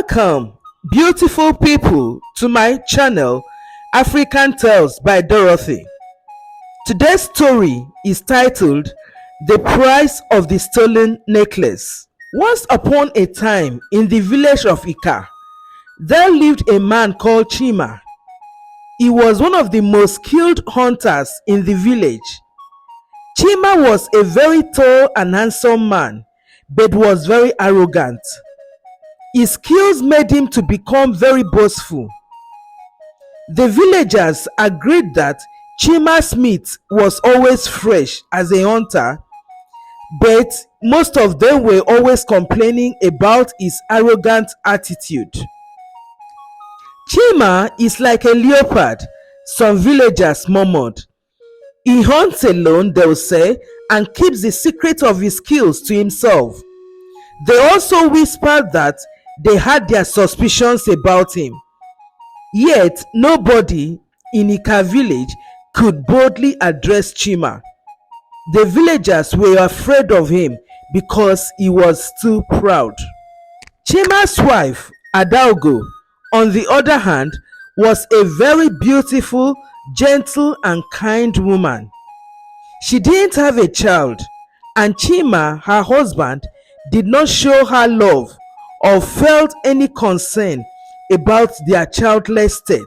Welcome, beautiful people, to my channel African Tales by Dorothy. Today's story is titled The Price of the Stolen Necklace. Once upon a time, in the village of Ika, there lived a man called Chima. He was one of the most skilled hunters in the village. Chima was a very tall and handsome man, but was very arrogant. His skills made him to become very boastful. The villagers agreed that Chima's meat was always fresh as a hunter, but most of them were always complaining about his arrogant attitude. Chima is like a leopard, some villagers murmured. He hunts alone, they'll say, and keeps the secret of his skills to himself. They also whispered that they had their suspicions about him. Yet nobody in Ika village could boldly address Chima. The villagers were afraid of him because he was too proud. Chima's wife, Adaugo, on the other hand, was a very beautiful, gentle and kind woman. She didn't have a child, and Chima, her husband, did not show her love or felt any concern about their childless state.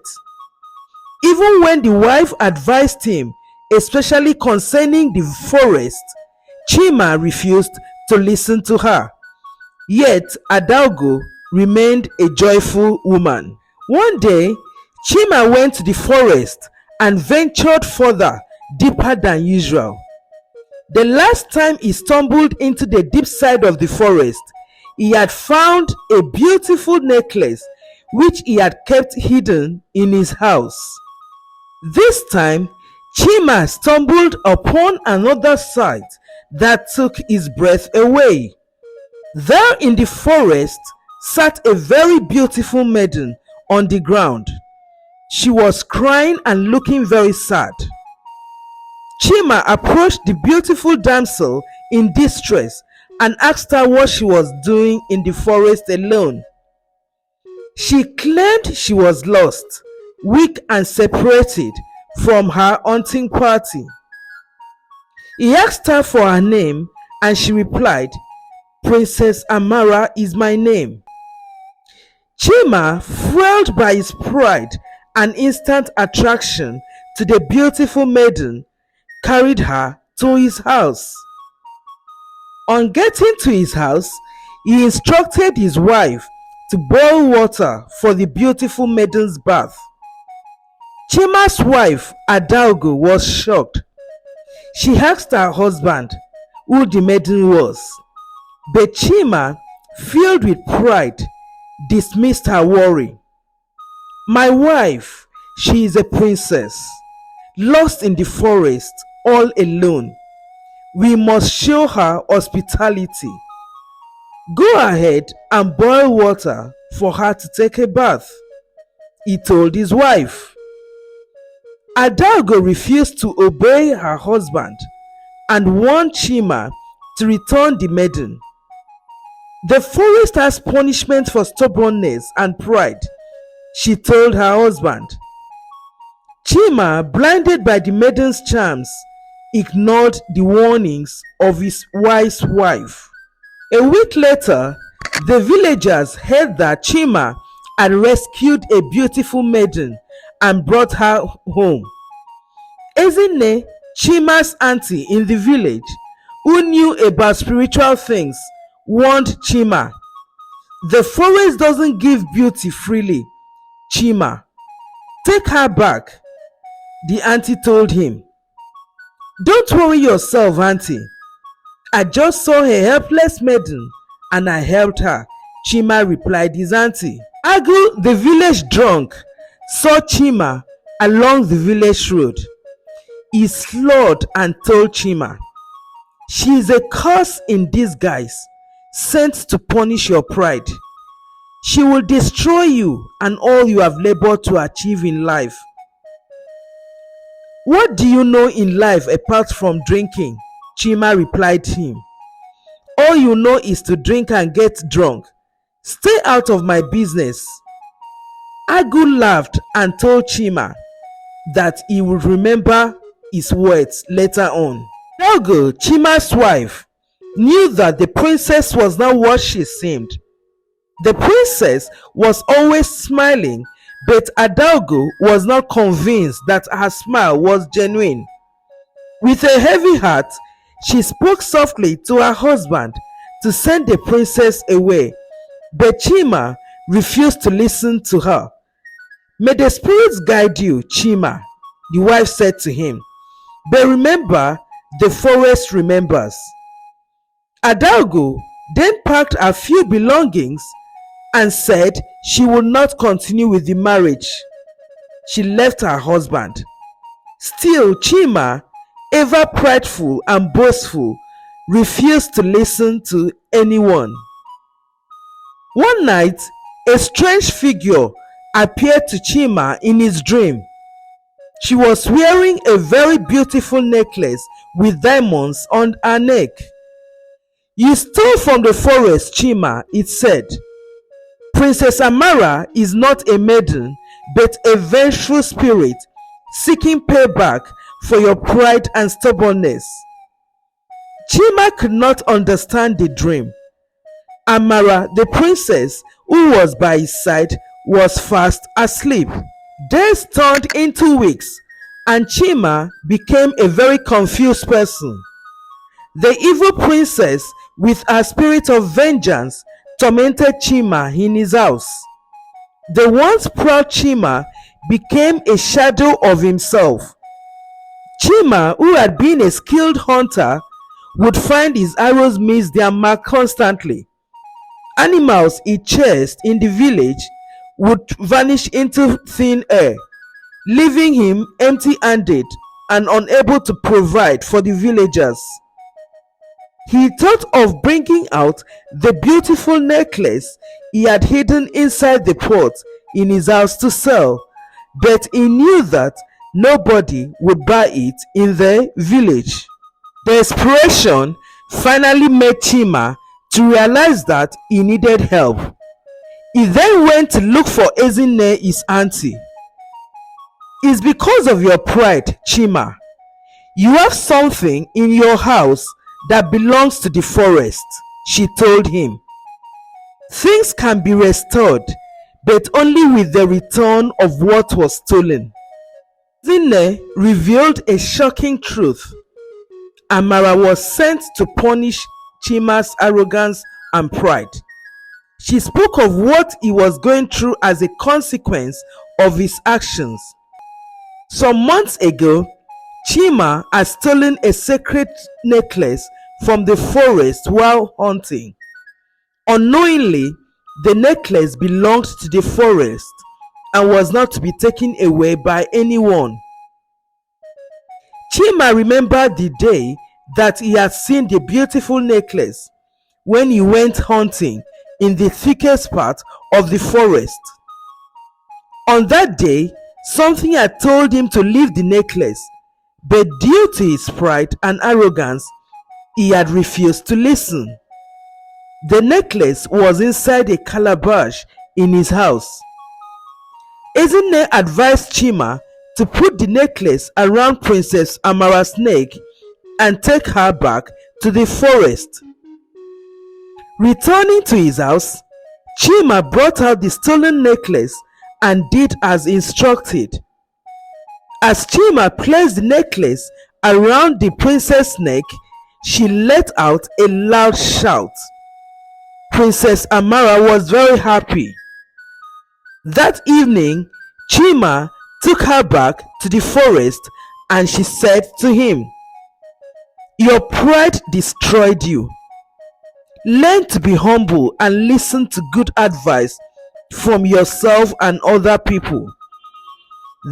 Even when the wife advised him, especially concerning the forest, Chima refused to listen to her. Yet Adaugo remained a joyful woman. One day, Chima went to the forest and ventured further, deeper than usual. The last time he stumbled into the deep side of the forest, he had found a beautiful necklace which he had kept hidden in his house. This time, Chima stumbled upon another sight that took his breath away. There in the forest sat a very beautiful maiden on the ground. She was crying and looking very sad. Chima approached the beautiful damsel in distress and asked her what she was doing in the forest alone. She claimed she was lost, weak and separated from her hunting party. He asked her for her name and she replied, "Princess Amara is my name." Chima, fueled by his pride and instant attraction to the beautiful maiden, carried her to his house. On getting to his house, he instructed his wife to boil water for the beautiful maiden's bath. Chima's wife, Adaugo, was shocked. She asked her husband who the maiden was, but Chima, filled with pride, dismissed her worry. "My wife, she is a princess, lost in the forest, all alone. We must show her hospitality. Go ahead and boil water for her to take a bath," he told his wife. Adaugo refused to obey her husband and warned Chima to return the maiden. "The forest has punishment for stubbornness and pride," she told her husband. Chima, blinded by the maiden's charms, ignored the warnings of his wise wife. A week later, the villagers heard that Chima had rescued a beautiful maiden and brought her home. Ezine, Chima's auntie in the village, who knew about spiritual things, warned Chima, "The forest doesn't give beauty freely, Chima. Take her back." The auntie told him, "Don't worry yourself, auntie. I just saw a helpless maiden and I helped her," Chima replied his auntie. Agu, the village drunk, saw Chima along the village road. He slurred and told Chima, "She is a curse in disguise, sent to punish your pride. She will destroy you and all you have labored to achieve in life." "What do you know in life apart from drinking?" Chima replied him. "All you know is to drink and get drunk. Stay out of my business. Agu laughed and told Chima that he would remember his words later on. Adalgo, Chima's wife, knew that the princess was not what she seemed. The princess was always smiling, but Adalgo was not convinced that her smile was genuine. With a heavy heart, she spoke softly to her husband to send the princess away, but Chima refused to listen to her. "May the spirits guide you, Chima," the wife said to him. "But remember, the forest remembers." Adalgo then packed a few belongings and said she would not continue with the marriage. She left her husband. Still, Chima, ever prideful and boastful, refused to listen to anyone. One night, a strange figure appeared to Chima in his dream. She was wearing a very beautiful necklace with diamonds on her neck. "You stole from the forest, Chima," it said. "Princess Amara is not a maiden, but a vengeful spirit seeking payback for your pride and stubbornness." Chima could not understand the dream. Amara, the princess who was by his side, was fast asleep. Days turned into weeks, and Chima became a very confused person. The evil princess, with her spirit of vengeance, tormented Chima in his house. The once proud Chima became a shadow of himself. Chima, who had been a skilled hunter, would find his arrows miss their mark constantly. Animals he chased in the village would vanish into thin air, leaving him empty-handed and unable to provide for the villagers. He thought of bringing out the beautiful necklace he had hidden inside the pot in his house to sell, but he knew that nobody would buy it in the village. Desperation finally made Chima to realize that he needed help. He then went to look for Ezinne, his auntie. "It's because of your pride, Chima. You have something in your house that belongs to the forest," she told him. "Things can be restored, but only with the return of what was stolen." Ezinne revealed a shocking truth. Amara was sent to punish Chima's arrogance and pride. She spoke of what he was going through as a consequence of his actions. Some months ago, Chima had stolen a sacred necklace from the forest while hunting. Unknowingly, the necklace belonged to the forest and was not to be taken away by anyone. Chima remembered the day that he had seen the beautiful necklace when he went hunting in the thickest part of the forest. On that day, something had told him to leave the necklace, but due to his pride and arrogance, he had refused to listen. The necklace was inside a calabash in his house. Ezinne advised Chima to put the necklace around Princess Amara's neck and take her back to the forest. Returning to his house, Chima brought out the stolen necklace and did as instructed. As Chima placed the necklace around the princess' neck, she let out a loud shout. Princess Amara was very happy. That evening, Chima took her back to the forest and she said to him, "Your pride destroyed you. Learn to be humble and listen to good advice from yourself and other people."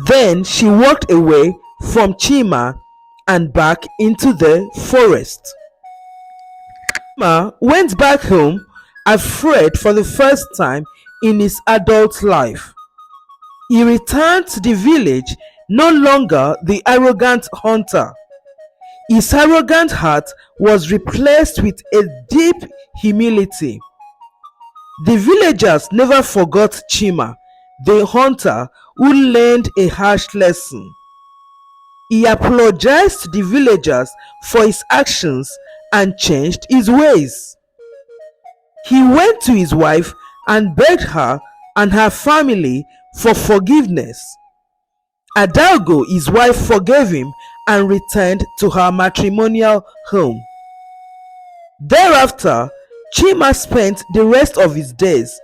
Then she walked away from Chima and back into the forest. Chima went back home afraid for the first time in his adult life. He returned to the village no longer the arrogant hunter. His arrogant heart was replaced with a deep humility. The villagers never forgot Chima, the hunter who learned a harsh lesson. He apologized to the villagers for his actions and changed his ways. He went to his wife and begged her and her family for forgiveness. Adalgo, his wife, forgave him and returned to her matrimonial home. Thereafter, Chima spent the rest of his days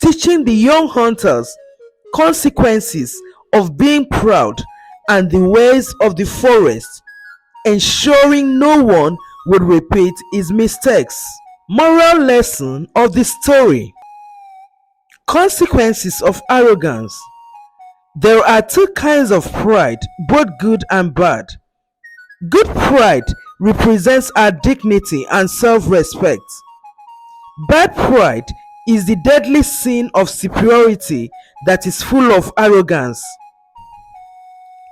teaching the young hunters consequences of being proud and the ways of the forest, ensuring no one would repeat his mistakes. Moral lesson of the story: consequences of arrogance. There are two kinds of pride, both good and bad. Good pride represents our dignity and self-respect. Bad pride is the deadly sin of superiority that is full of arrogance.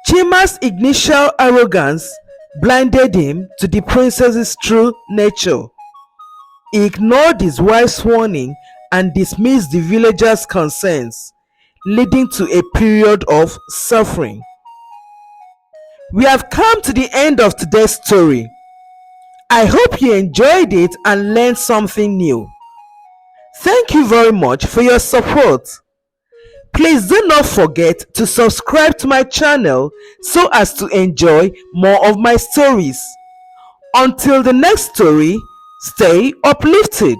Chima's initial arrogance blinded him to the princess's true nature. He ignored his wife's warning and dismissed the villagers' concerns, leading to a period of suffering. We have come to the end of today's story. I hope you enjoyed it and learned something new. Thank you very much for your support. Please do not forget to subscribe to my channel so as to enjoy more of my stories. Until the next story, stay uplifted.